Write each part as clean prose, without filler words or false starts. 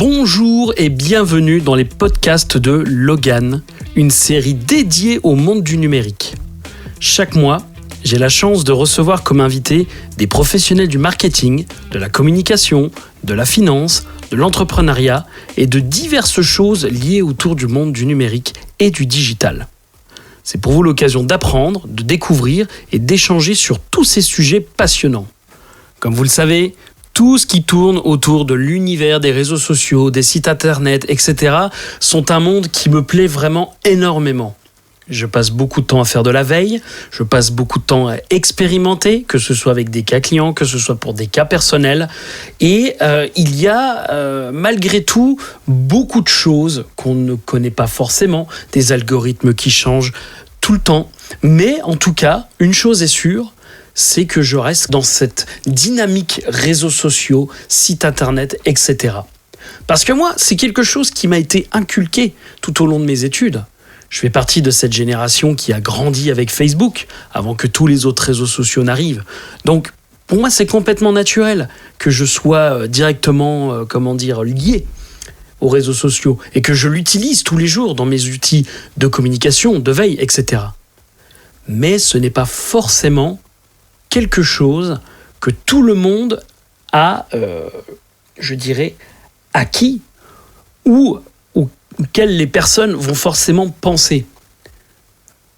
Bonjour et bienvenue dans les podcasts de Logan, une série dédiée au monde du numérique. Chaque mois, j'ai la chance de recevoir comme invité des professionnels du marketing, de la communication, de la finance, de l'entrepreneuriat et de diverses choses liées autour du monde du numérique et du digital. C'est pour vous l'occasion d'apprendre, de découvrir et d'échanger sur tous ces sujets passionnants. Comme vous le savez, tout ce qui tourne autour de l'univers des réseaux sociaux, des sites internet, etc. sont un monde qui me plaît vraiment énormément. Je passe beaucoup de temps à faire de la veille, je passe beaucoup de temps à expérimenter, que ce soit avec des cas clients, que ce soit pour des cas personnels. Et il y a malgré tout beaucoup de choses qu'on ne connaît pas forcément, des algorithmes qui changent tout le temps. Mais en tout cas, une chose est sûre, c'est que je reste dans cette dynamique réseaux sociaux, sites internet, etc. Parce que moi, c'est quelque chose qui m'a été inculqué tout au long de mes études. Je fais partie de cette génération qui a grandi avec Facebook avant que tous les autres réseaux sociaux n'arrivent. Donc, pour moi, c'est complètement naturel que je sois directement, lié aux réseaux sociaux et que je l'utilise tous les jours dans mes outils de communication, de veille, etc. Mais ce n'est pas forcément quelque chose que tout le monde a, acquis ou auxquelles les personnes vont forcément penser.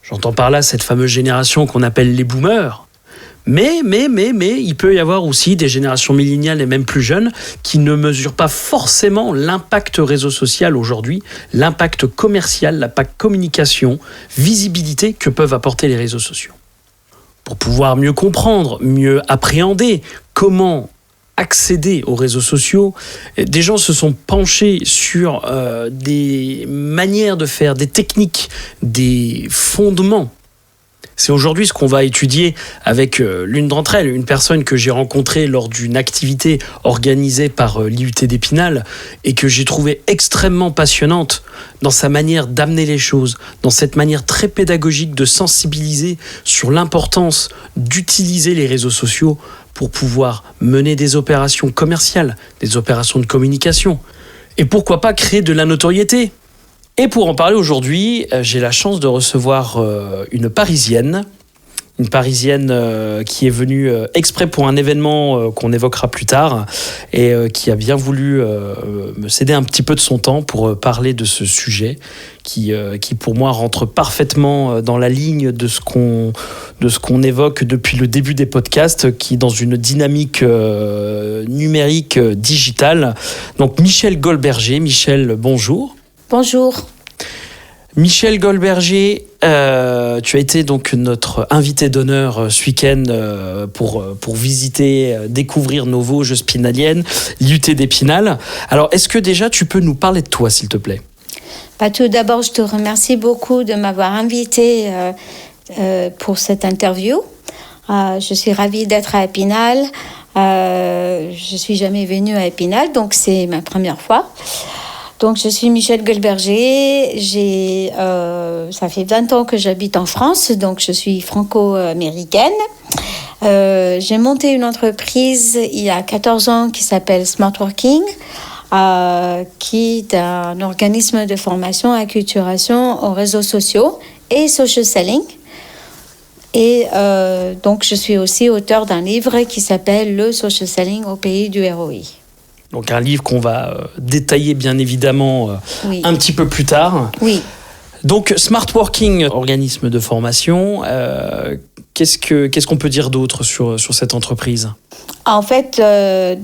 J'entends par là cette fameuse génération qu'on appelle les boomers. Mais, il peut y avoir aussi des générations milléniales et même plus jeunes qui ne mesurent pas forcément l'impact réseau social aujourd'hui, l'impact commercial, l'impact communication, visibilité que peuvent apporter les réseaux sociaux. Pour pouvoir mieux comprendre, mieux appréhender comment accéder aux réseaux sociaux, des gens se sont penchés sur des manières de faire, des techniques, des fondements. C'est aujourd'hui ce qu'on va étudier avec l'une d'entre elles, une personne que j'ai rencontrée lors d'une activité organisée par l'IUT d'Épinal et que j'ai trouvée extrêmement passionnante dans sa manière d'amener les choses, dans cette manière très pédagogique de sensibiliser sur l'importance d'utiliser les réseaux sociaux pour pouvoir mener des opérations commerciales, des opérations de communication et pourquoi pas créer de la notoriété. Et pour en parler aujourd'hui, j'ai la chance de recevoir une Parisienne qui est venue exprès pour un événement qu'on évoquera plus tard et qui a bien voulu me céder un petit peu de son temps pour parler de ce sujet qui pour moi rentre parfaitement dans la ligne de ce qu'on évoque depuis le début des podcasts, qui est dans une dynamique numérique digitale. Donc Michèle Goldberger. Michèle, bonjour. Bonjour. Michèle Goldberger, tu as été donc notre invitée d'honneur ce week-end pour visiter, découvrir nos Vosges spinaliennes, l'IUT d'Épinal. Alors, est-ce que déjà tu peux nous parler de toi, s'il te plaît ? Tout d'abord, je te remercie beaucoup de m'avoir invitée pour cette interview. Je suis ravie d'être à Épinal. Je suis jamais venue à Épinal, donc c'est ma première fois. Donc, je suis Michèle Goldberger. Ça fait 20 ans que j'habite en France, donc je suis franco-américaine. J'ai monté une entreprise il y a 14 ans qui s'appelle Smart Working, qui est un organisme de formation et acculturation aux réseaux sociaux et social selling. Et donc, je suis aussi auteure d'un livre qui s'appelle « Le social selling au pays du ROI ». Donc un livre qu'on va détailler bien évidemment un petit peu plus tard. Oui. Donc Smart Working, organisme de formation, qu'est-ce qu'on peut dire d'autre sur cette entreprise ? En fait,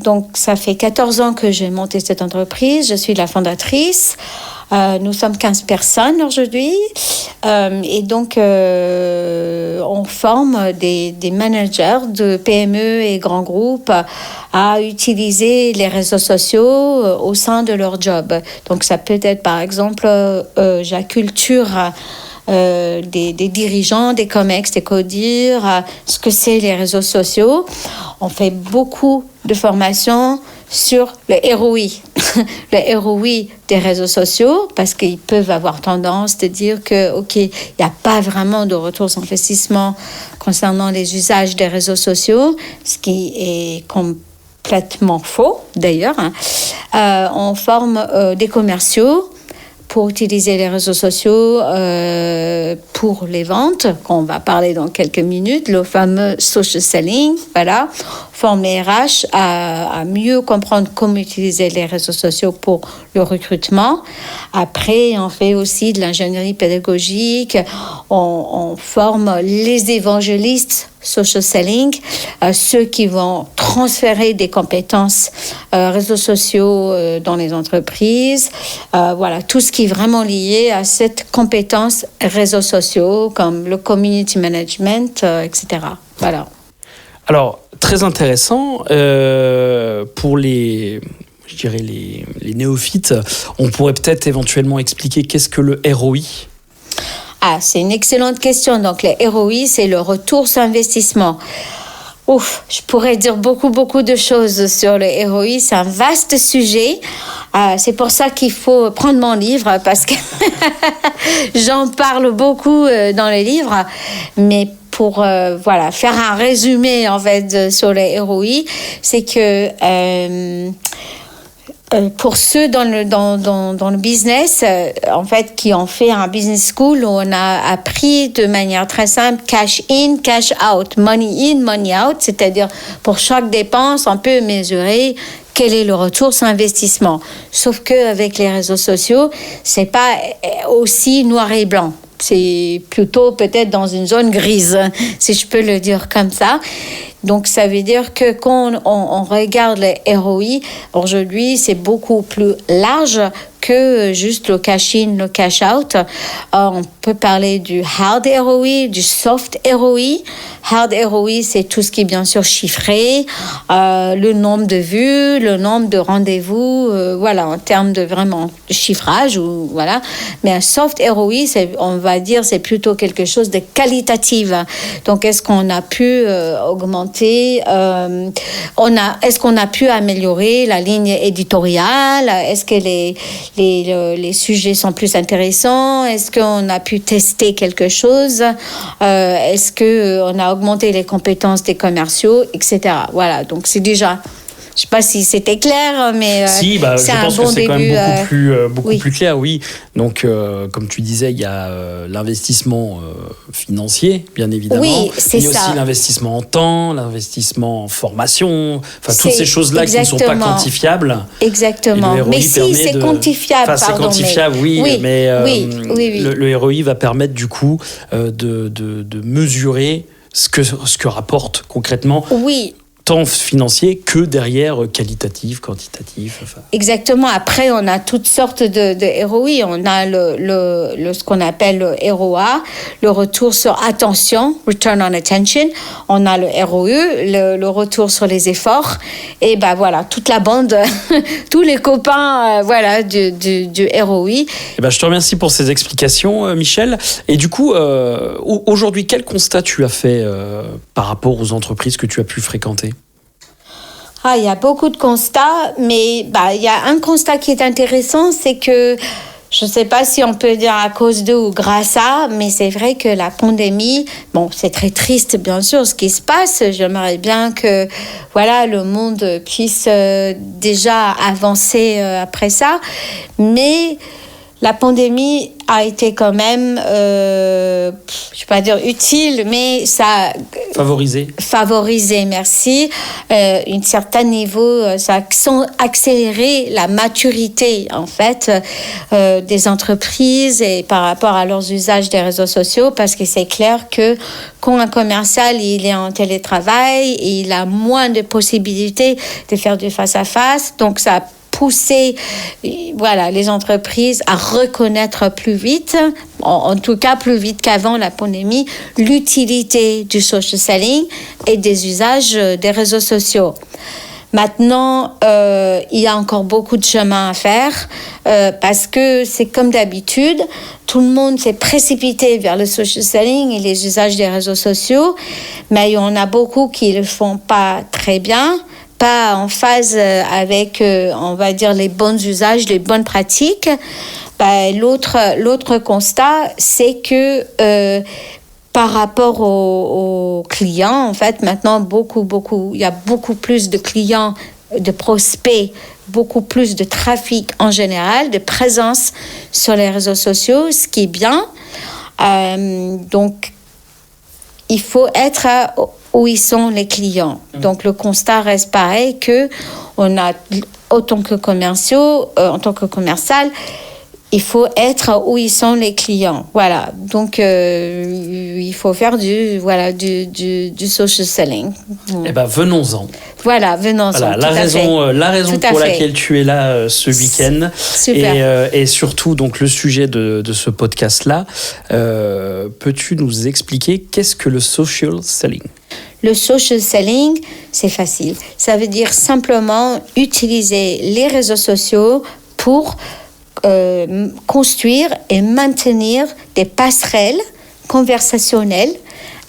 donc ça fait 14 ans que j'ai monté cette entreprise, je suis la fondatrice. Nous sommes 15 personnes aujourd'hui et donc on forme des managers de PME et grands groupes à utiliser les réseaux sociaux au sein de leur job. Donc ça peut être par exemple j'acculture des dirigeants, des COMEX, des CODIR, ce que c'est les réseaux sociaux. On fait beaucoup de formations sur le ROI, le ROI des réseaux sociaux, parce qu'ils peuvent avoir tendance de dire que, OK, il n'y a pas vraiment de retour sur investissement concernant les usages des réseaux sociaux, ce qui est complètement faux, d'ailleurs. on forme des commerciaux pour utiliser les réseaux sociaux pour les ventes, qu'on va parler dans quelques minutes, le fameux social selling, voilà. Forme les RH à mieux comprendre comment utiliser les réseaux sociaux pour le recrutement. Après, on fait aussi de l'ingénierie pédagogique, on forme les évangélistes social selling, ceux qui vont transférer des compétences réseaux sociaux dans les entreprises. Voilà, tout ce qui est vraiment lié à cette compétence réseaux sociaux, comme le community management, etc. Voilà. Alors, très intéressant. Pour les néophytes, on pourrait peut-être éventuellement expliquer qu'est-ce que le ROI ? Ah, c'est une excellente question. Donc, le ROI, c'est le retour sur investissement. Ouf, je pourrais dire beaucoup de choses sur le ROI. C'est un vaste sujet. C'est pour ça qu'il faut prendre mon livre parce que j'en parle beaucoup dans le livre. Mais pour faire un résumé en fait sur le ROI, c'est que pour ceux dans le business, en fait, qui ont fait un business school, on a appris de manière très simple cash in, cash out, money in, money out, c'est-à-dire pour chaque dépense, on peut mesurer quel est le retour sur investissement. Sauf qu'avec les réseaux sociaux, c'est pas aussi noir et blanc. C'est plutôt peut-être dans une zone grise, si je peux le dire comme ça. Donc, ça veut dire que quand on regarde les ROI, aujourd'hui, c'est beaucoup plus large que juste le cash-in, le cash-out. On peut parler du hard ROI, du soft ROI. Hard ROI, c'est tout ce qui est bien sûr chiffré, le nombre de vues, le nombre de rendez-vous, voilà, en termes de vraiment chiffrage, ou voilà. Mais un soft ROI, on va dire, c'est plutôt quelque chose de qualitatif. Donc, est-ce qu'on a pu augmenter est-ce qu'on a pu améliorer la ligne éditoriale? Est-ce que les sujets sont plus intéressants? Est-ce qu'on a pu tester quelque chose? Est-ce qu'on a augmenté les compétences des commerciaux, etc. Voilà, donc c'est déjà... Je ne sais pas si c'était clair, mais si, c'est un bon début. Je pense que c'est quand même beaucoup plus clair, oui. Donc, comme tu disais, il y a l'investissement financier, bien évidemment. Oui, c'est ça. Il y a aussi l'investissement en temps, l'investissement en formation, enfin, toutes ces choses-là qui ne sont pas quantifiables. Exactement. Mais si, c'est quantifiable, c'est quantifiable, oui. Mais le ROI va permettre, du coup, de mesurer ce que rapporte concrètement. Oui. Tant financier que derrière qualitatif, quantitatif. Enfin. Exactement. Après, on a toutes sortes de ROI. On a ce qu'on appelle le ROA, le retour sur attention, return on attention. On a le ROE, le retour sur les efforts. Et ben voilà, toute la bande, tous les copains, voilà, du ROI. Et ben, je te remercie pour ces explications, Michel. Et du coup, aujourd'hui, quel constat tu as fait par rapport aux entreprises que tu as pu fréquenter? Il y a beaucoup de constats, mais il y a un constat qui est intéressant, c'est que, je ne sais pas si on peut dire à cause d'eux ou grâce à, mais c'est vrai que la pandémie, bon, c'est très triste, bien sûr, ce qui se passe. J'aimerais bien que, voilà, le monde puisse déjà avancer après ça, mais la pandémie a été quand même, je ne vais pas dire utile, mais ça a favorisé, merci. Un certain niveau, ça a accéléré la maturité, en fait, des entreprises et par rapport à leurs usages des réseaux sociaux, parce que c'est clair que quand un commercial, il est en télétravail, il a moins de possibilités de faire du face-à-face, donc ça pousser les entreprises à reconnaître plus vite, en tout cas plus vite qu'avant la pandémie, l'utilité du social selling et des usages des réseaux sociaux. Maintenant, il y a encore beaucoup de chemin à faire parce que c'est comme d'habitude, tout le monde s'est précipité vers le social selling et les usages des réseaux sociaux, mais il y en a beaucoup qui ne le font pas très bien, pas en phase avec, on va dire, les bons usages, les bonnes pratiques. L'autre constat, c'est que par rapport aux clients, en fait, maintenant, il y a beaucoup plus de clients de prospects, beaucoup plus de trafic en général, de présence sur les réseaux sociaux, ce qui est bien. Donc, il faut être où ils sont les clients. Donc, le constat reste pareil que on a, en tant que commercial, il faut être où ils sont les clients. Voilà. Donc, il faut faire du social selling. Eh ben, venons-en. Voilà, venons-en. Voilà, la raison pour laquelle tu es là ce week-end. Super. Et surtout, donc, le sujet de ce podcast-là. Peux-tu nous expliquer qu'est-ce que le social selling ? Le social selling, c'est facile. Ça veut dire simplement utiliser les réseaux sociaux pour construire et maintenir des passerelles conversationnelles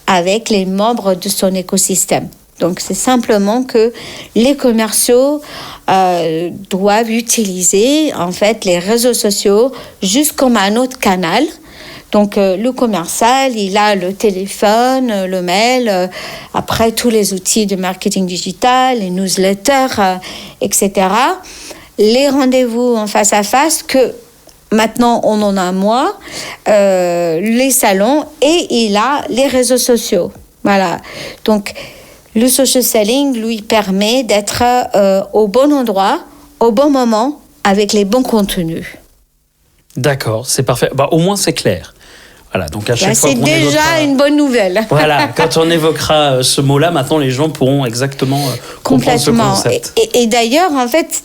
avec les membres de son écosystème. Donc, c'est simplement que les commerciaux doivent utiliser en fait les réseaux sociaux juste comme un autre canal. Donc, le commercial, il a le téléphone, le mail, après tous les outils de marketing digital, les newsletters, etc. Les rendez-vous en face à face que maintenant on en a moins, les salons et il a les réseaux sociaux. Voilà. Donc, le social selling lui permet d'être au bon endroit, au bon moment, avec les bons contenus. D'accord, c'est parfait. Bah, au moins, c'est clair. Voilà, donc à chaque fois c'est qu'on déjà évoquera... une bonne nouvelle. Voilà, quand on évoquera ce mot-là, maintenant les gens pourront exactement comprendre ce concept. Et d'ailleurs, en fait,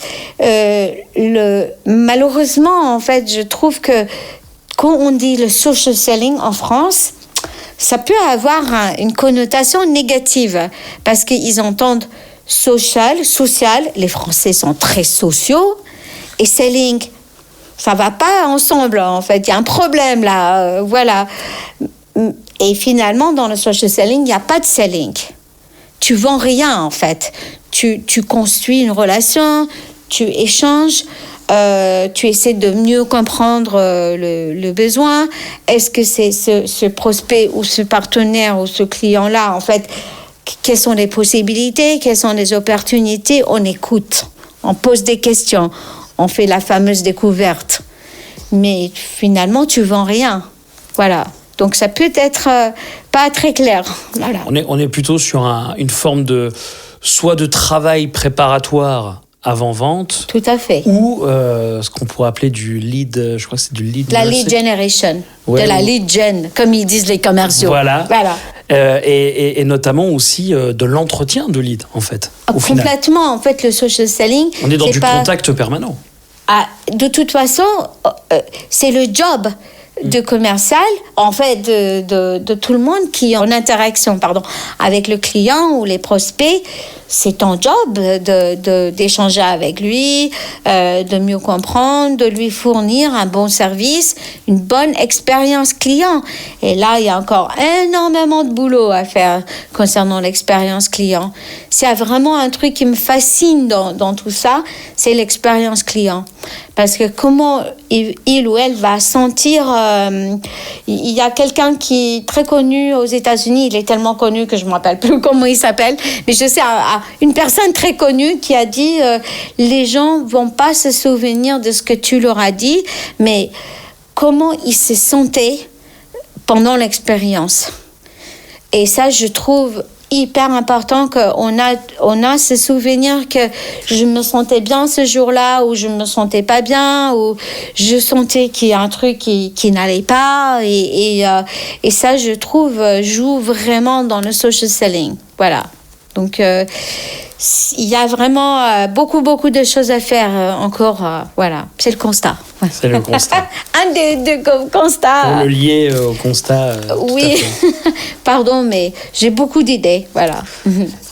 malheureusement, en fait, je trouve que quand on dit le social selling en France, ça peut avoir une connotation négative parce qu'ils entendent social. Les Français sont très sociaux et selling. Ça va pas ensemble, en fait. Il y a un problème là, voilà. Et finalement, dans le social selling, il n'y a pas de selling. Tu vends rien, en fait. Tu construis une relation, tu échanges, tu essaies de mieux comprendre le besoin. Est-ce que c'est ce prospect ou ce partenaire ou ce client-là, en fait, quelles sont les possibilités, quelles sont les opportunités? On écoute, on pose des questions. On fait la fameuse découverte. Mais finalement, tu vends rien. Voilà. Donc, ça peut être pas très clair. Voilà. On est plutôt sur une forme soit de travail préparatoire avant-vente. Tout à fait. Ou ce qu'on pourrait appeler du lead, je crois que c'est du lead. La lead generation. Ouais, de la lead gen, comme ils disent les commerciaux. Voilà. Et notamment aussi de l'entretien de lead, en fait. Complètement. Final. En fait, le social selling... On est dans du contact permanent. De toute façon, c'est le job de commercial, en fait, de tout le monde qui est en interaction, avec le client ou les prospects. C'est ton job d'échanger avec lui, de mieux comprendre, de lui fournir un bon service, une bonne expérience client. Et là, il y a encore énormément de boulot à faire concernant l'expérience client. S'il y a vraiment un truc qui me fascine dans tout ça, c'est l'expérience client. Parce que comment il ou elle va sentir... il y a quelqu'un qui est très connu aux États-Unis, il est tellement connu que je ne me rappelle plus comment il s'appelle, mais je sais, une personne très connue qui a dit les gens ne vont pas se souvenir de ce que tu leur as dit, mais comment ils se sentaient pendant l'expérience. Et ça, je trouve hyper important qu'on a ce souvenir que je me sentais bien ce jour-là ou je me sentais pas bien ou je sentais qu'il y a un truc qui n'allait pas et ça, je trouve, joue vraiment dans le social selling. Voilà. Donc, il y a vraiment beaucoup de choses à faire encore. Voilà, c'est le constat. C'est le constat. Un des constats. Pour le lier au constat. Oui, pardon, mais j'ai beaucoup d'idées. Voilà.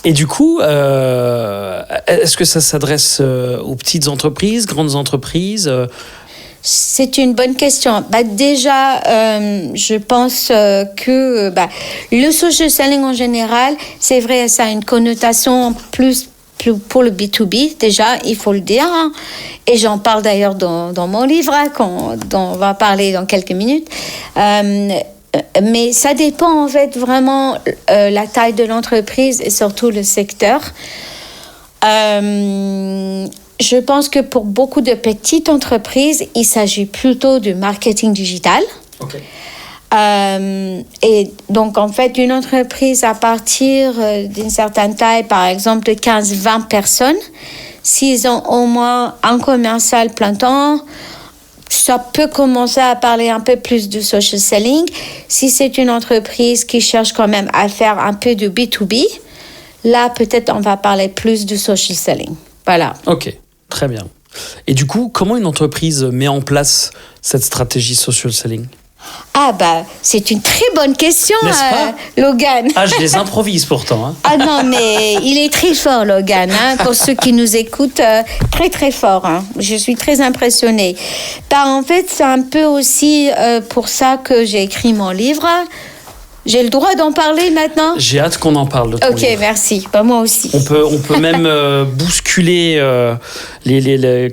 Et du coup, est-ce que ça s'adresse aux petites entreprises, grandes entreprises C'est une bonne question. Déjà, je pense que le social selling en général, c'est vrai, ça a une connotation plus pour le B2B, déjà, il faut le dire. Hein. Et j'en parle d'ailleurs dans mon livre, dont on va parler dans quelques minutes. Mais ça dépend en fait vraiment la taille de l'entreprise et surtout le secteur. Je pense que pour beaucoup de petites entreprises, il s'agit plutôt du marketing digital. Ok. Et donc, en fait, une entreprise à partir d'une certaine taille, par exemple de 15-20 personnes, s'ils ont au moins un commercial plein temps, ça peut commencer à parler un peu plus de social selling. Si c'est une entreprise qui cherche quand même à faire un peu de B2B, là, peut-être on va parler plus du social selling. Voilà. Ok, très bien. Et du coup, comment une entreprise met en place cette stratégie social selling ? Ah bah, c'est une très bonne question, N'est-ce pas Logan. Ah, je les improvise pourtant. Hein. Ah non, mais il est très fort, Logan. Hein, pour ceux qui nous écoutent, très très fort. Hein. Je suis très impressionnée. Bah, en fait, c'est un peu aussi pour ça que j'ai écrit mon livre. J'ai le droit d'en parler maintenant ? J'ai hâte qu'on en parle de ton Ok, livre. merci. Bah, moi aussi. On peut même bousculer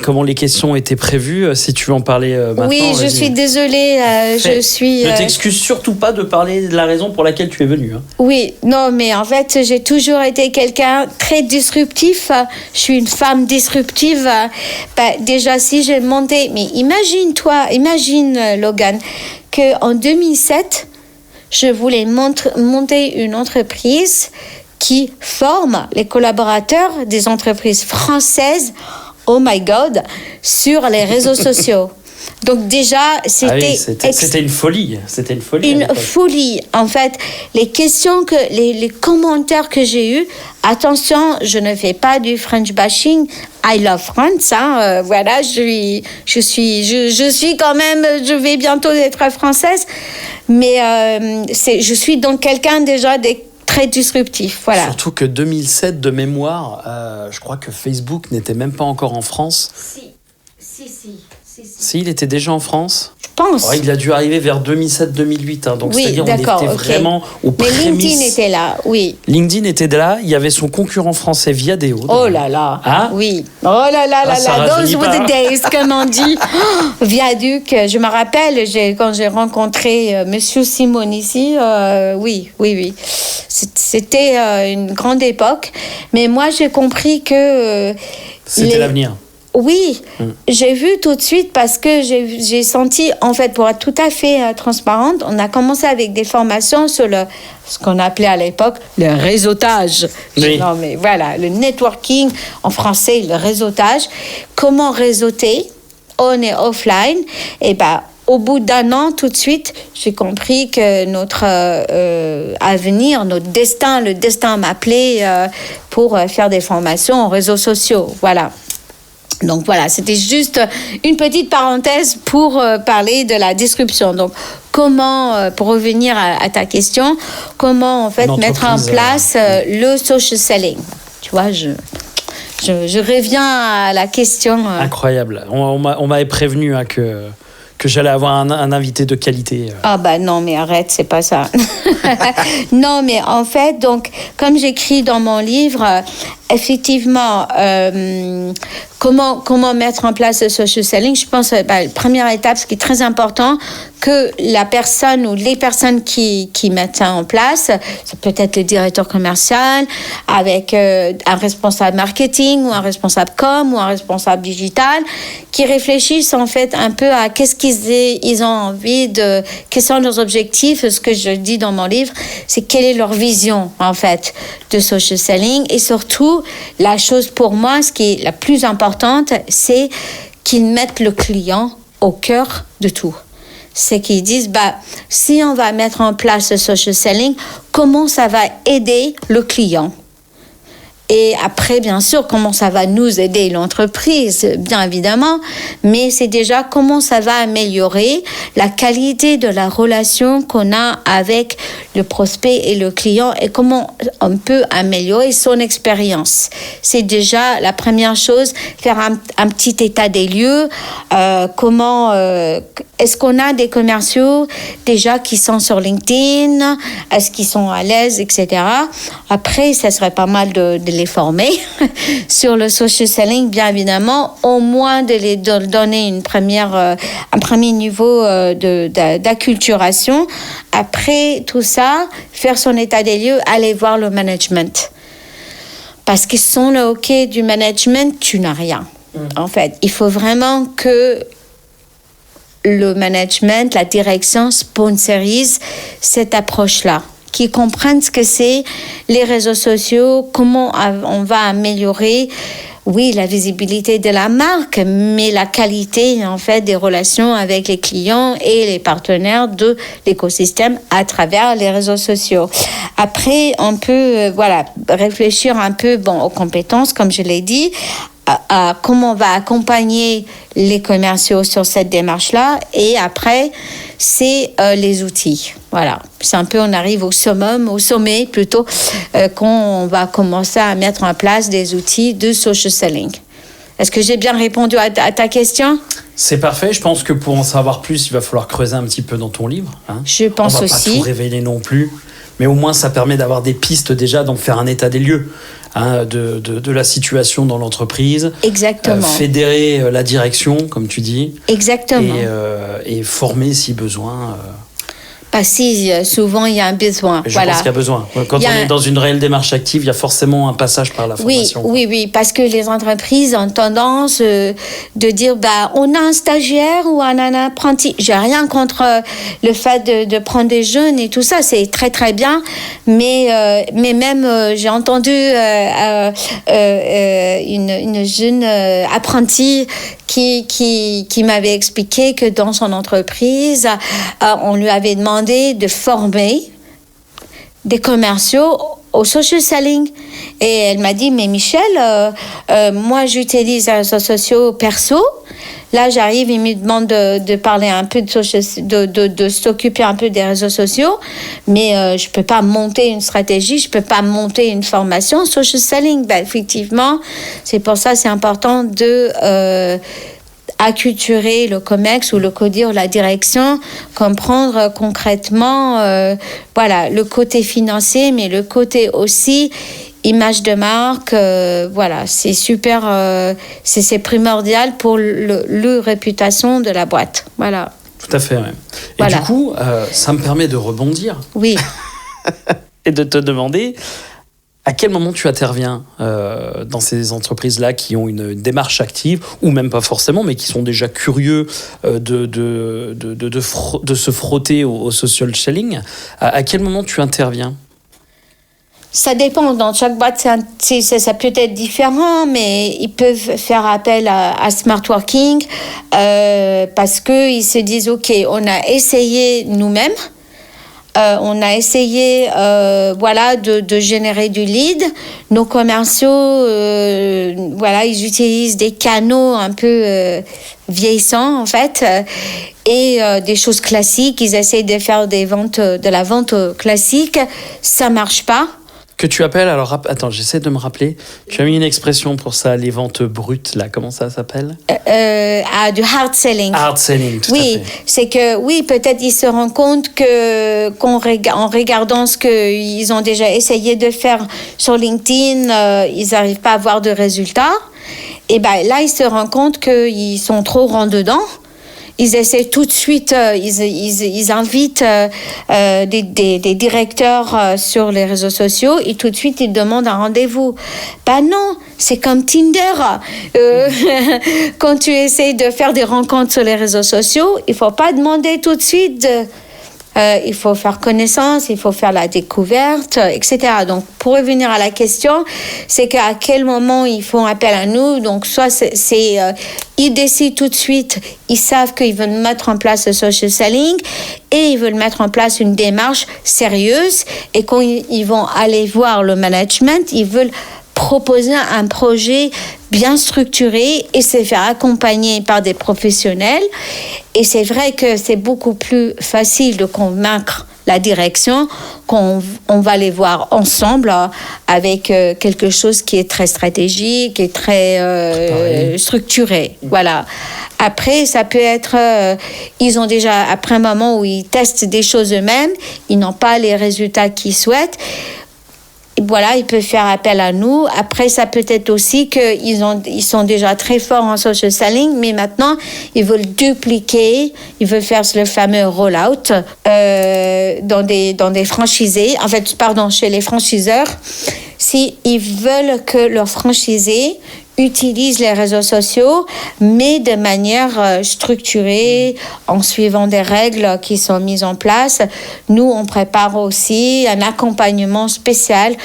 comment les questions étaient prévues, si tu veux en parler maintenant. Oui, je suis désolée. Ne t'excuse surtout pas de parler de la raison pour laquelle tu es venue. Hein. Oui, non, mais en fait, j'ai toujours été quelqu'un très disruptif. Je suis une femme disruptive. Bah, déjà, si j'ai monté... Mais imagine, Logan, qu'en 2007... je voulais monter une entreprise qui forme les collaborateurs des entreprises françaises, oh my God, sur les réseaux sociaux. Donc déjà, c'était une folie. C'était une folie. Une folie. En fait, les commentaires que j'ai eus, attention, je ne fais pas du French bashing. I love France. Hein, voilà, je suis quand même, je vais bientôt être française. Mais je suis donc quelqu'un déjà très disruptif. Voilà. Surtout que 2007, de mémoire, je crois que Facebook n'était même pas encore en France. Si, il était déjà en France. Je pense. Ouais, il a dû arriver vers 2007-2008. Hein, donc, oui, c'est-à-dire qu'on était vraiment aux prémices. Mais LinkedIn était là, oui. LinkedIn était là. Il y avait son concurrent français Viadeo. Oh là là. Ah oui. Oh là là là là. Those were the days, comme on dit. Viaduc. Je me rappelle, quand j'ai rencontré Monsieur Simon ici, oui. C'était une grande époque. Mais moi, j'ai compris que... c'était l'avenir. Oui, j'ai vu tout de suite parce que j'ai senti, en fait, pour être tout à fait transparente, on a commencé avec des formations sur ce qu'on appelait à l'époque le réseautage. Oui. Non, mais voilà, le networking, en français, le réseautage. Comment réseauter, on et offline. Et ben, au bout d'un an, tout de suite, j'ai compris que notre avenir, notre destin, le destin m'appelait pour faire des formations en réseaux sociaux. Voilà. Donc voilà, c'était juste une petite parenthèse pour parler de la disruption. Donc comment, pour revenir à ta question, comment en fait mettre en place le social selling. Tu vois, je reviens à la question. Incroyable. On m'avait prévenu hein, que j'allais avoir un invité de qualité. Ah bah non, mais arrête, c'est pas ça. Non, mais en fait, donc, comme j'écris dans mon livre, effectivement, comment mettre en place le social selling, je pense la première étape, ce qui est très important, que la personne ou les personnes qui mettent ça en place, ça peut être le directeur commercial avec un responsable marketing ou un responsable com ou un responsable digital, qui réfléchissent en fait un peu à qu'est-ce qu'ils ont envie quels sont leurs objectifs. Ce que je dis dans mon livre, c'est quelle est leur vision en fait de social selling, et surtout la chose pour moi, ce qui est la plus importante, c'est qu'ils mettent le client au cœur de tout. C'est qu'ils disent, si on va mettre en place le social selling, comment ça va aider le client ? Et après, bien sûr, comment ça va nous aider, l'entreprise, bien évidemment, mais c'est déjà comment ça va améliorer la qualité de la relation qu'on a avec le prospect et le client, et comment on peut améliorer son expérience. C'est déjà la première chose, faire un petit état des lieux, est-ce qu'on a des commerciaux déjà qui sont sur LinkedIn, est-ce qu'ils sont à l'aise, etc. Après, ça serait pas mal de les former sur le social selling, bien évidemment, au moins de les donner un premier niveau d'acculturation. Après tout ça, faire son état des lieux, aller voir le management. Parce que sans le OK du management, tu n'as rien. En fait, il faut vraiment que le management, la direction sponsorise cette approche-là, qui comprennent ce que c'est les réseaux sociaux, comment on va améliorer, oui, la visibilité de la marque, mais la qualité, en fait, des relations avec les clients et les partenaires de l'écosystème à travers les réseaux sociaux. Après, on peut, réfléchir un peu, aux compétences, comme je l'ai dit, à comment on va accompagner les commerciaux sur cette démarche-là. Et après, c'est les outils. Voilà. C'est un peu, on arrive au sommet plutôt, quand on va commencer à mettre en place des outils de social selling. Est-ce que j'ai bien répondu à ta question ? C'est parfait. Je pense que pour en savoir plus, il va falloir creuser un petit peu dans ton livre. Je pense aussi. On va pas tout révéler non plus. Mais au moins, ça permet d'avoir des pistes déjà, donc faire un état des lieux de la situation dans l'entreprise. Exactement. Fédérer la direction, comme tu dis. Exactement. Et former si besoin. Pas si, souvent il y a un besoin. Je pense qu'il y a besoin. Quand on est dans une réelle démarche active, il y a forcément un passage par la formation. Oui, parce que les entreprises ont tendance de dire, on a un stagiaire ou un apprenti. J'ai rien contre le fait de prendre des jeunes et tout ça, c'est très très bien. Mais même, j'ai entendu une jeune apprentie qui m'avait expliqué que dans son entreprise, on lui avait demandé de former des commerciaux au social selling. Et elle m'a dit, mais Michel, moi j'utilise les réseaux sociaux perso. Là, j'arrive, il me demande de parler un peu de s'occuper un peu des réseaux sociaux, mais je peux pas monter une stratégie, je peux pas monter une formation social selling. Effectivement, c'est pour ça c'est important de acculturer le COMEX ou le CODIR, la direction, comprendre concrètement le côté financier, mais le côté aussi image de marque, c'est super, c'est primordial pour le réputation de la boîte. Voilà. Tout à fait, ouais. Et du coup, ça me permet de rebondir. Oui. Et de te demander à quel moment tu interviens dans ces entreprises-là qui ont une démarche active, ou même pas forcément, mais qui sont déjà curieux de se frotter au social selling. À quel moment tu interviens ? Ça dépend. Dans chaque boîte, ça peut être différent, mais ils peuvent faire appel à Smart Working parce qu'ils se disent, OK, on a essayé nous-mêmes. On a essayé de générer du lead. Nos commerciaux, ils utilisent des canaux un peu vieillissants en fait et des choses classiques. Ils essayent de faire de la vente classique. Ça marche pas. Que tu appelles, alors attends, j'essaie de me rappeler. Tu as mis une expression pour ça, les ventes brutes, là, comment ça s'appelle ? Du hard selling. Hard selling, tout à fait. Oui, c'est que, peut-être ils se rendent compte en regardant ce qu'ils ont déjà essayé de faire sur LinkedIn, ils n'arrivent pas à avoir de résultats. Et là, ils se rendent compte qu'ils sont trop rentre-dedans. Ils essaient tout de suite, ils invitent des directeurs sur les réseaux sociaux et tout de suite ils demandent un rendez-vous. Non, c'est comme Tinder. Quand tu essaies de faire des rencontres sur les réseaux sociaux, il faut pas demander tout de suite. Il faut faire connaissance, il faut faire la découverte, etc. Donc, pour revenir à la question, c'est qu'à quel moment ils font appel à nous. Donc, soit ils décident tout de suite, ils savent qu'ils veulent mettre en place le social selling et ils veulent mettre en place une démarche sérieuse. Et quand ils vont aller voir le management, ils veulent proposer un projet bien structuré et se faire accompagner par des professionnels. Et c'est vrai que c'est beaucoup plus facile de convaincre la direction qu'on va les voir ensemble avec quelque chose qui est très stratégique et très structuré. Voilà. Après, ça peut être... ils ont déjà, après un moment où ils testent des choses eux-mêmes, ils n'ont pas les résultats qu'ils souhaitent. Voilà, ils peuvent faire appel à nous. Après, ça peut être aussi qu'ils sont déjà très forts en social selling, mais maintenant, ils veulent dupliquer, ils veulent faire le fameux roll-out dans des franchisés, chez les franchiseurs. s'ils veulent que leurs franchisés utilisent les réseaux sociaux, mais de manière structurée, en suivant des règles qui sont mises en place. Nous, on prépare aussi un accompagnement spécial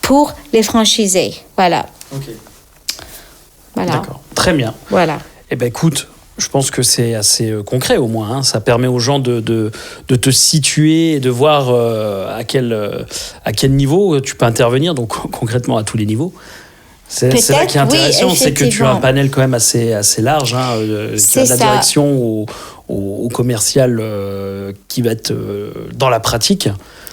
pour les franchisés. Voilà. Ok. Voilà. D'accord. Très bien. Voilà. Eh bien, écoute, je pense que c'est assez concret au moins. Ça permet aux gens de te situer et de voir à quel niveau tu peux intervenir, donc concrètement à tous les niveaux. C'est là qui est intéressant, c'est que tu as un panel quand même assez large. Tu as de la direction au commercial qui va être dans la pratique.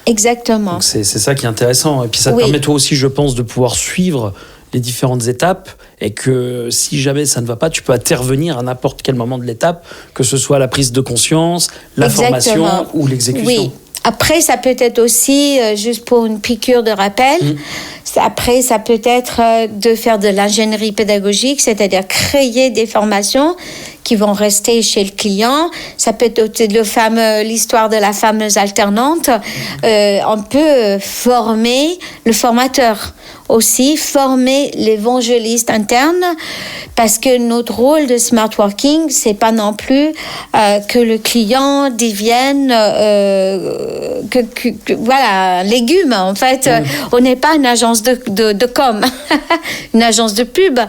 Exactement. Donc c'est ça qui est intéressant. Et puis ça te permet toi aussi, je pense, de pouvoir suivre les différentes étapes et que si jamais ça ne va pas, tu peux intervenir à n'importe quel moment de l'étape, que ce soit la prise de conscience, la formation ou l'exécution. Oui. Après, ça peut être aussi, juste pour une piqûre de rappel, après, ça peut être de faire de l'ingénierie pédagogique, c'est-à-dire créer des formations qui vont rester chez le client. Ça peut être l'histoire de la fameuse alternante. On peut former le formateur aussi, former l'évangéliste interne, parce que notre rôle de Smart Working, c'est pas non plus que le client devienne voilà, un légume. En fait, on n'est pas une agence de com, une agence de pub.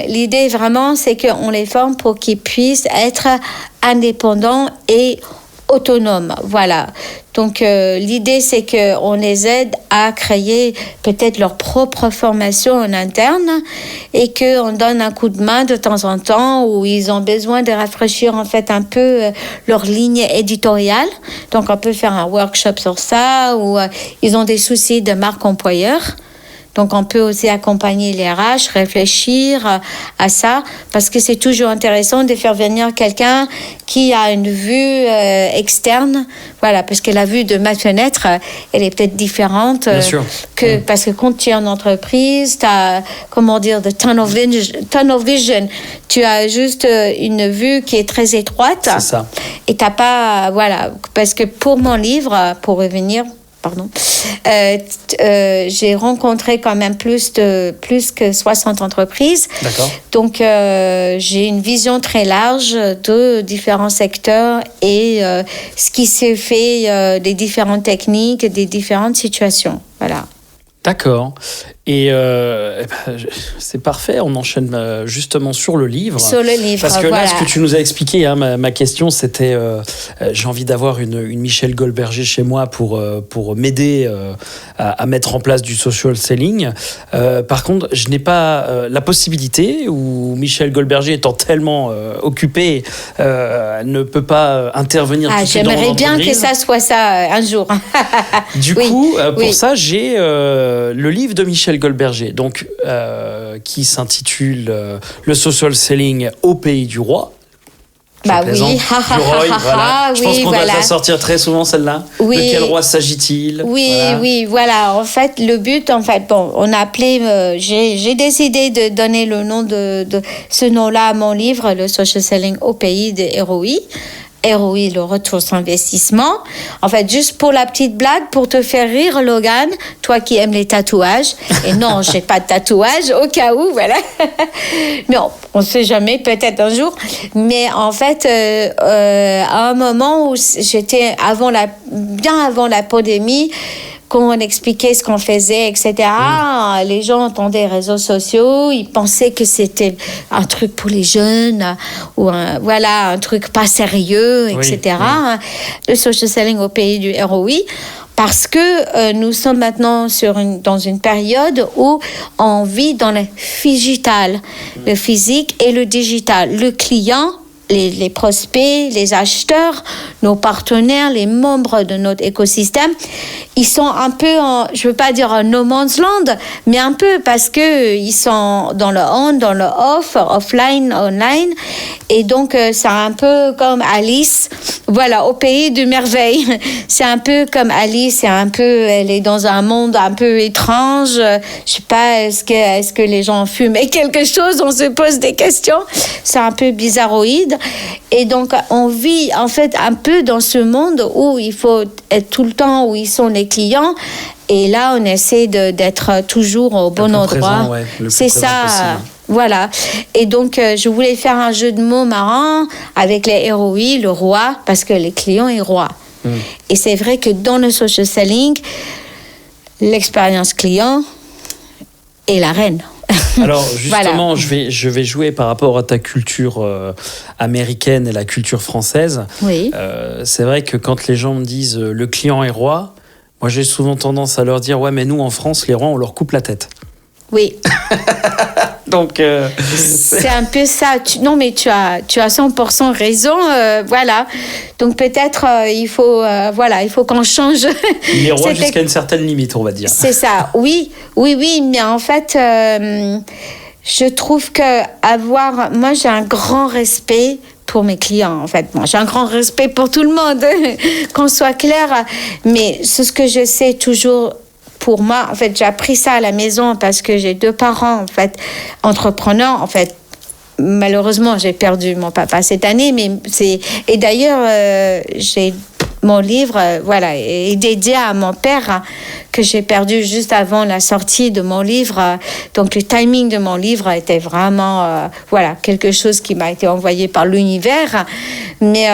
L'idée vraiment, c'est qu'on les forme pour qu'ils puissent être indépendants et autonomes. Voilà. Donc, l'idée, c'est qu'on les aide à créer peut-être leur propre formation en interne et qu'on donne un coup de main de temps en temps où ils ont besoin de rafraîchir en fait un peu leur ligne éditoriale. Donc, on peut faire un workshop sur ça ou ils ont des soucis de marque employeur. Donc, on peut aussi accompagner les RH, réfléchir à ça, parce que c'est toujours intéressant de faire venir quelqu'un qui a une vue externe. Voilà, parce que la vue de ma fenêtre, elle est peut-être différente. Parce que quand tu es en entreprise, tu as, the tunnel vision. Tu as juste une vue qui est très étroite. C'est ça. Et tu n'as pas, voilà, parce que pour mon livre, pour revenir, j'ai rencontré quand même plus que 60 entreprises. D'accord. Donc, j'ai une vision très large de différents secteurs et ce qui s'est fait des différentes techniques, des différentes situations. Voilà. D'accord. Et c'est parfait, on enchaîne justement sur le livre. Sur le livre, parce que là, ce que tu nous as expliqué, hein, ma question, c'était j'ai envie d'avoir une Michel Goldberger chez moi pour m'aider à mettre en place du social selling. Par contre, je n'ai pas la possibilité, ou Michel Goldberger étant tellement occupé, ne peut pas intervenir tout de suite dans mon entreprise. J'aimerais bien que ça soit ça un jour. Du coup, pour ça, j'ai le livre de Michel Goldberger, donc, qui s'intitule Le social selling au pays du roi. Bah oui, du roi, voilà. Je pense qu'on doit la sortir très souvent, celle-là. Oui. De quel roi s'agit-il? Oui, voilà. En fait, le but, on a appelé. J'ai décidé de donner le nom de ce nom-là à mon livre, Le social selling au pays de ROI. ROI, le retour sur investissement. En fait, juste pour la petite blague, pour te faire rire, Logan, toi qui aimes les tatouages. Et non, j'ai pas de tatouage, au cas où, voilà. Non, on sait jamais, peut-être un jour. Mais en fait, à un moment où j'étais bien avant la pandémie, quand on expliquait ce qu'on faisait, etc., les gens entendaient les réseaux sociaux, ils pensaient que c'était un truc pour les jeunes, ou un truc pas sérieux, etc. Le social selling au pays du ROI, parce que nous sommes maintenant dans une période où on vit dans le digital, le physique et le digital. Le client, les prospects, les acheteurs, nos partenaires, les membres de notre écosystème, ils sont un peu je veux pas dire en no man's land, mais un peu parce que ils sont dans le on, dans le off, offline, online, et donc c'est un peu comme Alice, voilà, au pays de merveilles. C'est un peu comme Alice, elle est dans un monde un peu étrange. Je sais pas, est-ce que les gens fument quelque chose? On se pose des questions. C'est un peu bizarroïde. Et donc, on vit en fait un peu dans ce monde où il faut être tout le temps où ils sont les clients Et là, on essaie d'être toujours au bon endroit. Présent, c'est ça. Possible. Voilà. Et donc, je voulais faire un jeu de mots marrant avec les ROI, le roi, parce que les clients est roi. Et c'est vrai que dans le social selling, l'expérience client est la reine. Alors justement, voilà. je vais jouer par rapport à ta culture américaine et la culture française. Oui. C'est vrai que quand les gens me disent le client est roi, moi j'ai souvent tendance à leur dire ouais mais nous en France les rois on leur coupe la tête. Oui. Donc c'est un peu ça. Non mais tu as 100% raison. Voilà. Donc peut-être il faut qu'on change. Les rois jusqu'à une certaine limite, on va dire. C'est ça. Oui. Mais en fait, je trouve que moi j'ai un grand respect pour mes clients, en fait. Moi, j'ai un grand respect pour tout le monde, qu'on soit clair. Mais c'est ce que je sais toujours. Pour moi, en fait, j'ai appris ça à la maison parce que j'ai 2 parents, en fait, entrepreneurs. En fait, malheureusement, j'ai perdu mon papa cette année, et d'ailleurs, j'ai mon livre, est dédié à mon père que j'ai perdu juste avant la sortie de mon livre. Donc, le timing de mon livre était vraiment, quelque chose qui m'a été envoyé par l'univers. Mais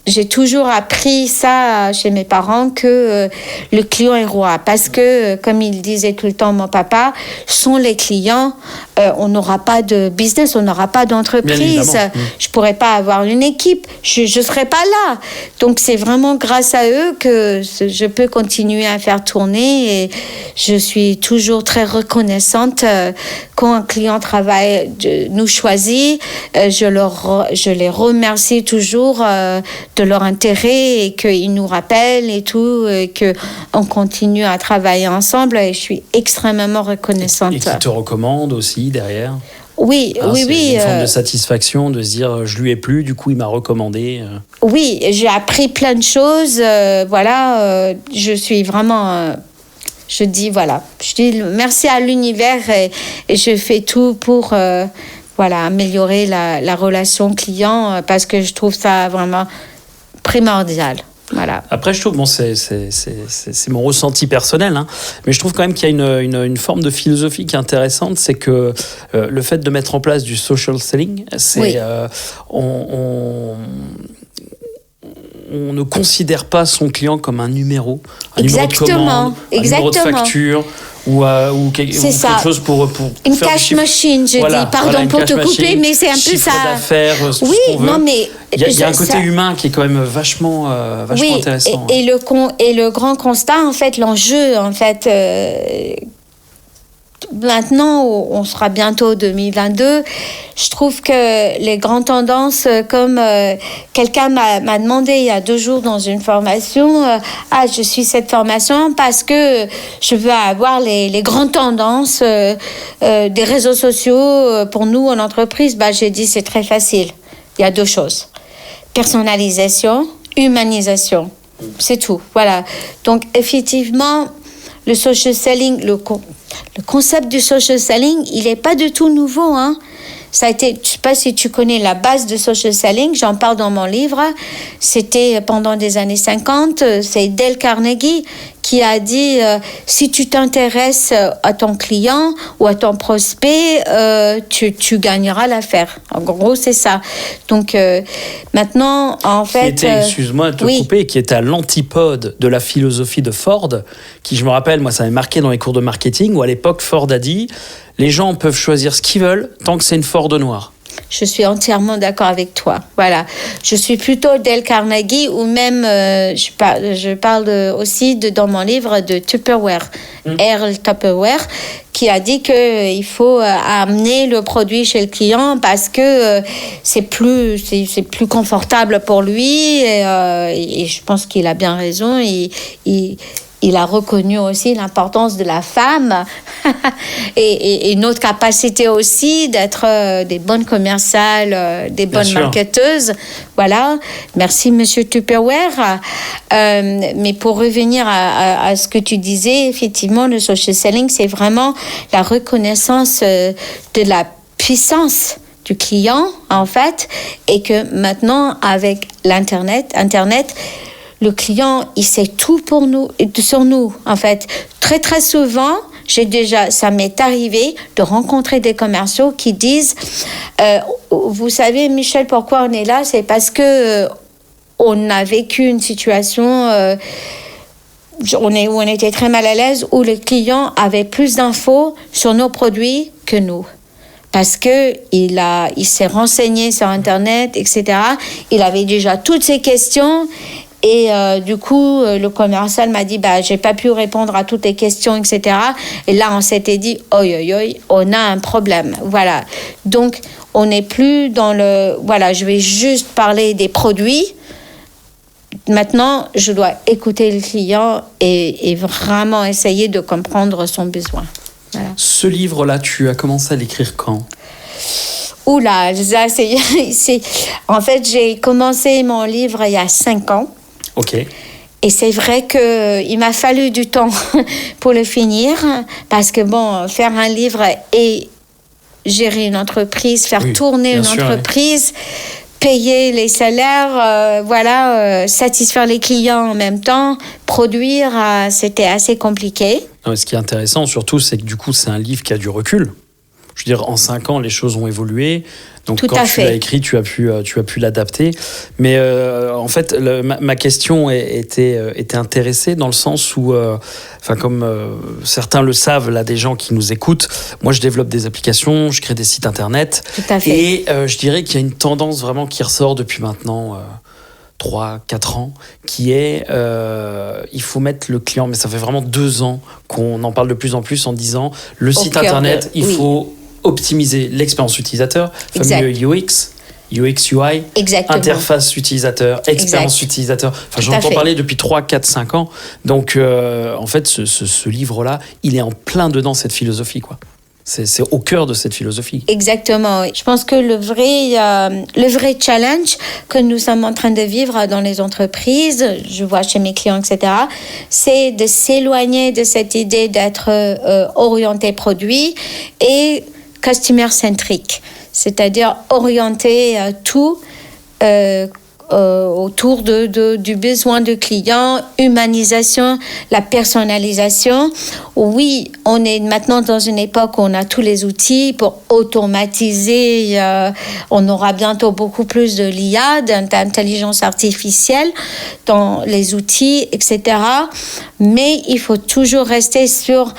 j'ai toujours appris ça chez mes parents que le client est roi. Parce que, comme il disait tout le temps, mon papa, sans les clients, on n'aura pas de business, on n'aura pas d'entreprise. Je ne pourrais pas avoir une équipe. Je ne serais pas là. Donc, c'est vraiment grâce à eux que je peux continuer à faire tourner. Et je suis toujours très reconnaissante quand un client nous choisit. Je les remercie toujours de leur intérêt et qu'ils nous rappellent et tout, et qu'on continue à travailler ensemble. Et je suis extrêmement reconnaissante. Et qui te recommande aussi derrière. Oui. Une forme de satisfaction de se dire je lui ai plu, du coup il m'a recommandé. Oui, j'ai appris plein de choses. Je suis vraiment. Je dis merci à l'univers et je fais tout pour améliorer la relation client parce que je trouve ça vraiment primordial. Voilà. Après, je trouve, c'est mon ressenti personnel, hein, mais je trouve quand même qu'il y a une forme de philosophie qui est intéressante, c'est que le fait de mettre en place du social selling, c'est on ne considère pas son client comme un numéro, numéro de commande, un numéro de facture ou quelque chose pour une cash machine, je dis, pardon pour te couper, mais c'est un peu ça. D'affaires, oui, non mais il y a un côté humain qui est quand même vachement intéressant. Et le grand constat, en fait, l'enjeu, en fait. Maintenant, on sera bientôt 2022. Je trouve que les grandes tendances, comme quelqu'un m'a demandé il y a 2 jours dans une formation, je suis cette formation parce que je veux avoir les grandes tendances des réseaux sociaux pour nous en entreprise. J'ai dit c'est très facile. Il y a 2 choses. Personnalisation, humanisation. C'est tout. Voilà. Donc, effectivement, le social selling, le concept du social selling, il n'est pas du tout nouveau. Ça a été, je ne sais pas si tu connais la base de social selling, j'en parle dans mon livre. C'était pendant des années 50, c'est Dale Carnegie qui a dit si tu t'intéresses à ton client ou à ton prospect, tu gagneras l'affaire. En gros, c'est ça. Donc maintenant, en fait... Excuse-moi de te couper, qui était à l'antipode de la philosophie de Ford, qui, je me rappelle, moi, ça m'avait marqué dans les cours de marketing, où à l'époque, Ford a dit les gens peuvent choisir ce qu'ils veulent tant que c'est une Ford noire. Je suis entièrement d'accord avec toi. Voilà. Je suis plutôt Dale Carnegie ou même, je parle aussi dans mon livre de Tupperware, Earl Tupperware, qui a dit qu'il faut amener le produit chez le client parce que c'est plus confortable pour lui et je pense qu'il a bien raison. Il a reconnu aussi l'importance de la femme et notre capacité aussi d'être des bonnes commerciales, des bonnes marketeuses. Voilà. Merci, Monsieur Tupperware. Mais pour revenir à ce que tu disais, effectivement, le social selling, c'est vraiment la reconnaissance de la puissance du client, en fait, et que maintenant, avec Internet, le client, il sait tout sur nous, en fait. Très, très souvent, ça m'est arrivé de rencontrer des commerciaux qui disent vous savez, Michel, pourquoi on est là? C'est parce que on a vécu une situation où on était très mal à l'aise, où le client avait plus d'infos sur nos produits que nous. Parce qu'il s'est renseigné sur Internet, etc. Il avait déjà toutes ces questions. Et du coup, le commercial m'a dit, j'ai pas pu répondre à toutes les questions, etc. Et là, on s'était dit, oi, on a un problème. Voilà. Donc, on n'est plus dans je vais juste parler des produits. Maintenant, je dois écouter le client et vraiment essayer de comprendre son besoin. Voilà. Ce livre-là, tu as commencé à l'écrire quand ? Oula, ça, en fait, j'ai commencé mon livre il y a 5 ans. Ok. Et c'est vrai qu'il m'a fallu du temps pour le finir, parce que faire un livre et gérer une entreprise, faire tourner une entreprise, payer les salaires, satisfaire les clients en même temps, produire, c'était assez compliqué. Non, ce qui est intéressant surtout, c'est que du coup, c'est un livre qui a du recul. Je veux dire, en 5 ans, les choses ont évolué. Donc, quand tu l'as écrit, tu as pu l'adapter. Mais en fait, ma question était intéressée dans le sens où, comme certains le savent, là, des gens qui nous écoutent, moi, je développe des applications, je crée des sites internet. Tout à fait. Et je dirais qu'il y a une tendance vraiment qui ressort depuis maintenant 3-4 ans, qui est il faut mettre le client, mais ça fait vraiment 2 ans qu'on en parle de plus en plus en disant le site internet, il faut optimiser l'expérience utilisateur, fameux UX, UI, exactement. Interface utilisateur, expérience utilisateur. Enfin, j'en entends parler depuis 3, 4, 5 ans. Donc, en fait, ce livre-là, il est en plein dedans cette philosophie, quoi. C'est au cœur de cette philosophie. Exactement. Je pense que le vrai challenge que nous sommes en train de vivre dans les entreprises, je vois chez mes clients, etc., c'est de s'éloigner de cette idée d'être orienté produit et customer-centric, c'est-à-dire orienter tout autour du besoin du client, humanisation, la personnalisation. Oui, on est maintenant dans une époque où on a tous les outils pour automatiser. On aura bientôt beaucoup plus de l'IA, d'intelligence artificielle dans les outils, etc. Mais il faut toujours rester sur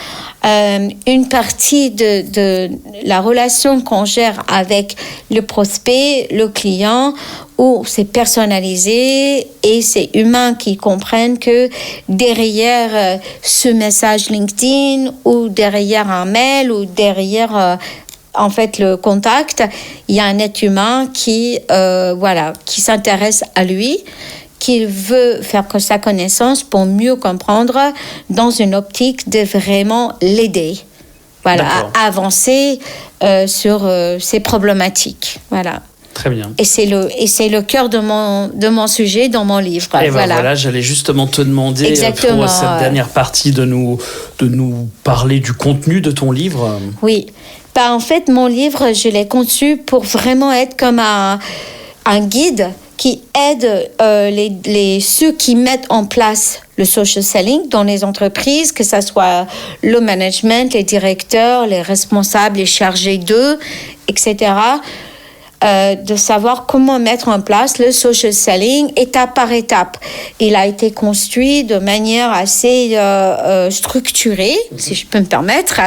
une partie de la relation qu'on gère avec le prospect, le client, où c'est personnalisé et c'est humain qui comprennent que derrière ce message LinkedIn ou derrière un mail ou derrière en fait le contact, il y a un être humain qui s'intéresse à lui, qui veut faire sa connaissance pour mieux comprendre dans une optique de vraiment l'aider. Voilà, à avancer sur ces problématiques. Voilà. Très bien. Et c'est le cœur de mon sujet dans mon livre. Et voilà, j'allais justement te demander pour cette dernière partie de nous parler du contenu de ton livre. Oui. En fait, mon livre, je l'ai conçu pour vraiment être comme un guide qui aide ceux qui mettent en place le social selling dans les entreprises, que ce soit le management, les directeurs, les responsables, les chargés d'eux, etc., de savoir comment mettre en place le social selling étape par étape. Il a été construit de manière assez structurée, si je peux me permettre,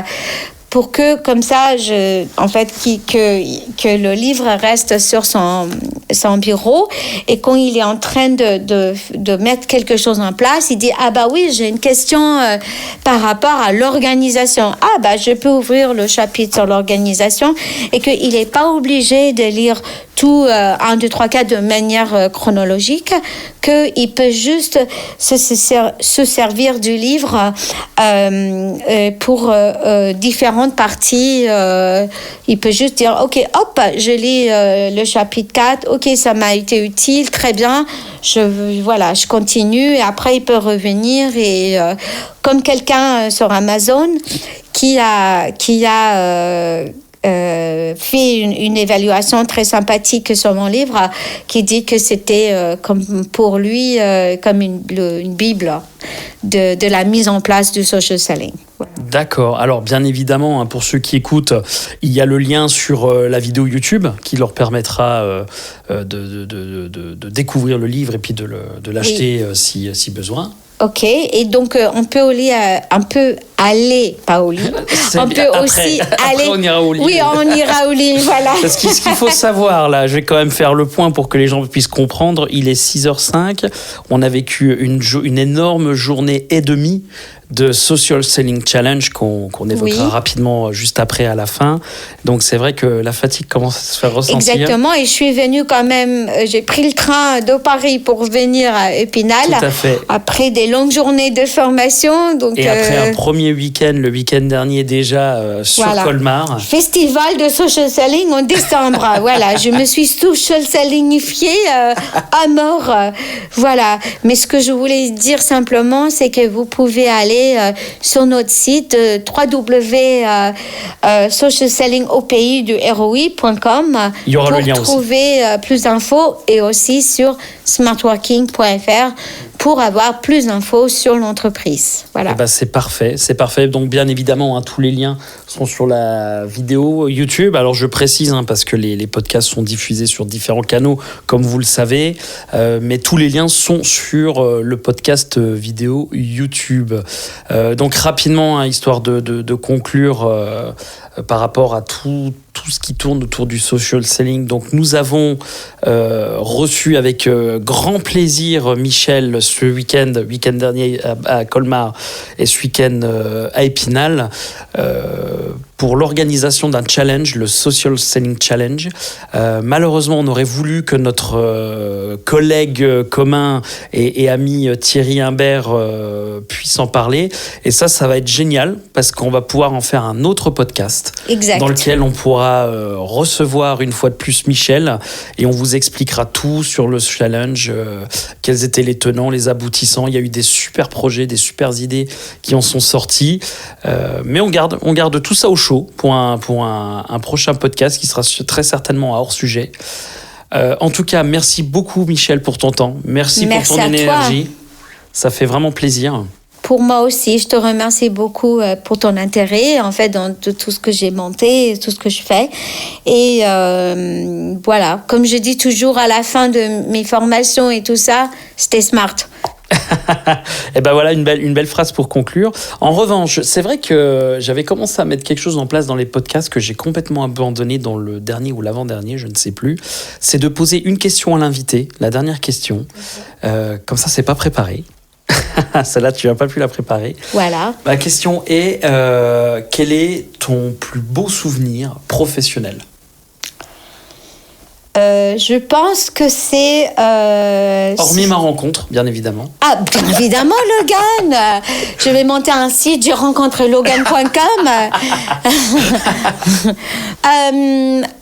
pour que, comme ça, que le livre reste sur son bureau et quand il est en train de mettre quelque chose en place, il dit « Ah bah oui, j'ai une question par rapport à l'organisation. Ah bah je peux ouvrir le chapitre sur l'organisation » et qu'il n'est pas obligé de lire tout 1, 2, 3, 4 de manière chronologique, qu'il peut juste se servir du livre pour différentes parties. Il peut juste dire, OK, hop, je lis le chapitre 4, OK, ça m'a été utile, très bien, je continue, et après il peut revenir, et comme quelqu'un sur Amazon qui a fait une évaluation très sympathique sur mon livre qui dit que c'était comme pour lui comme une bible de la mise en place du social selling. Voilà. D'accord. Alors, bien évidemment, pour ceux qui écoutent, il y a le lien sur la vidéo YouTube qui leur permettra de découvrir le livre et puis de l'acheter si besoin. Ok, et donc on peut aller, pas au lit. On peut aussi aller. Après, on ira au lit. Oui, on ira au lit, voilà. Parce que ce qu'il faut savoir, là, je vais quand même faire le point pour que les gens puissent comprendre. Il est 6h05. On a vécu une énorme journée et demie de Social Selling Challenge qu'on évoquera rapidement juste après à la fin. Donc c'est vrai que la fatigue commence à se faire ressentir. Exactement, et je suis venue quand même, j'ai pris le train de Paris pour venir à Épinal. Tout à fait. Après des longues journées de formation. Donc, et après un premier week-end, le week-end dernier déjà sur Colmar. Festival de Social Selling en décembre. Voilà, je me suis social sellingifiée à mort. Voilà, mais ce que je voulais dire simplement, c'est que vous pouvez aller sur notre site www.socialsellingaupaisduroi.com pour trouver plus d'infos et aussi sur smartworking.fr pour avoir plus d'infos sur l'entreprise. Voilà. Eh ben, c'est parfait. Donc bien évidemment, tous les liens sont sur la vidéo YouTube. Alors je précise parce que les podcasts sont diffusés sur différents canaux, comme vous le savez, mais tous les liens sont sur le podcast vidéo YouTube. Donc rapidement, histoire de conclure par rapport à tout ce qui tourne autour du social selling. Donc nous avons reçu avec grand plaisir Michel ce week-end dernier à Colmar et ce week-end à Épinal pour l'organisation d'un challenge, le Social Selling Challenge. Malheureusement, on aurait voulu que notre collègue commun et ami Thierry Imbert puisse en parler. Et ça va être génial parce qu'on va pouvoir en faire un autre podcast. Exact. Dans lequel on pourra recevoir une fois de plus Michel et on vous expliquera tout sur le challenge, quels étaient les tenants, les aboutissants. Il y a eu des super projets, des super idées qui en sont sortis. Mais on garde tout ça au chaud pour un prochain podcast qui sera très certainement à hors sujet. En tout cas, merci beaucoup Michel pour ton temps. Merci pour ton énergie. Ça fait vraiment plaisir. Pour moi aussi, je te remercie beaucoup pour ton intérêt, en fait, dans tout ce que j'ai monté, tout ce que je fais. Et voilà, comme je dis toujours à la fin de mes formations et tout ça, stay smart. Et ben voilà une belle phrase pour conclure. En revanche, c'est vrai que j'avais commencé à mettre quelque chose en place dans les podcasts que j'ai complètement abandonné dans le dernier ou l'avant-dernier, je ne sais plus. C'est de poser une question à l'invité, la dernière question. Comme ça, c'est pas préparé. Celle-là, tu n'as pas pu la préparer. Voilà. Ma question est quel est ton plus beau souvenir professionnel ? Je pense que c'est... Hormis ma rencontre, bien évidemment. Ah, bien évidemment, Logan. Je vais monter un site, j'ai rencontré Logan.com.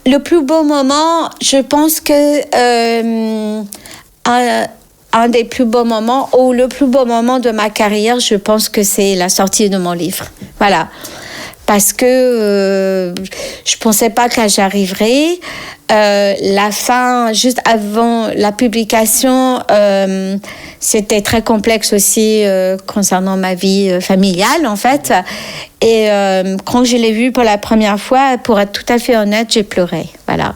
Le plus beau moment, je pense que... un des plus beaux moments, ou le plus beau moment de ma carrière, je pense que c'est la sortie de mon livre. Voilà. Parce que je ne pensais pas que j'arriverais. La fin, juste avant la publication, c'était très complexe aussi concernant ma vie familiale, en fait. Et quand je l'ai vu pour la première fois, pour être tout à fait honnête, j'ai pleuré. Voilà.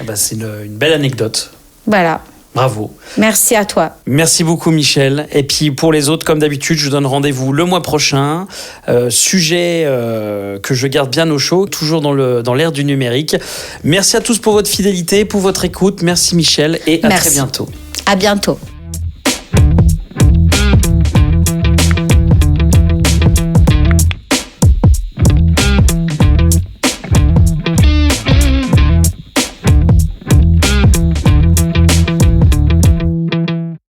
Eh ben, c'est une belle anecdote. Voilà. Bravo. Merci à toi. Merci beaucoup Michel. Et puis pour les autres, comme d'habitude, je vous donne rendez-vous le mois prochain. Sujet que je garde bien au chaud, toujours dans l'ère du numérique. Merci à tous pour votre fidélité, pour votre écoute. Merci Michel et à très bientôt. À bientôt.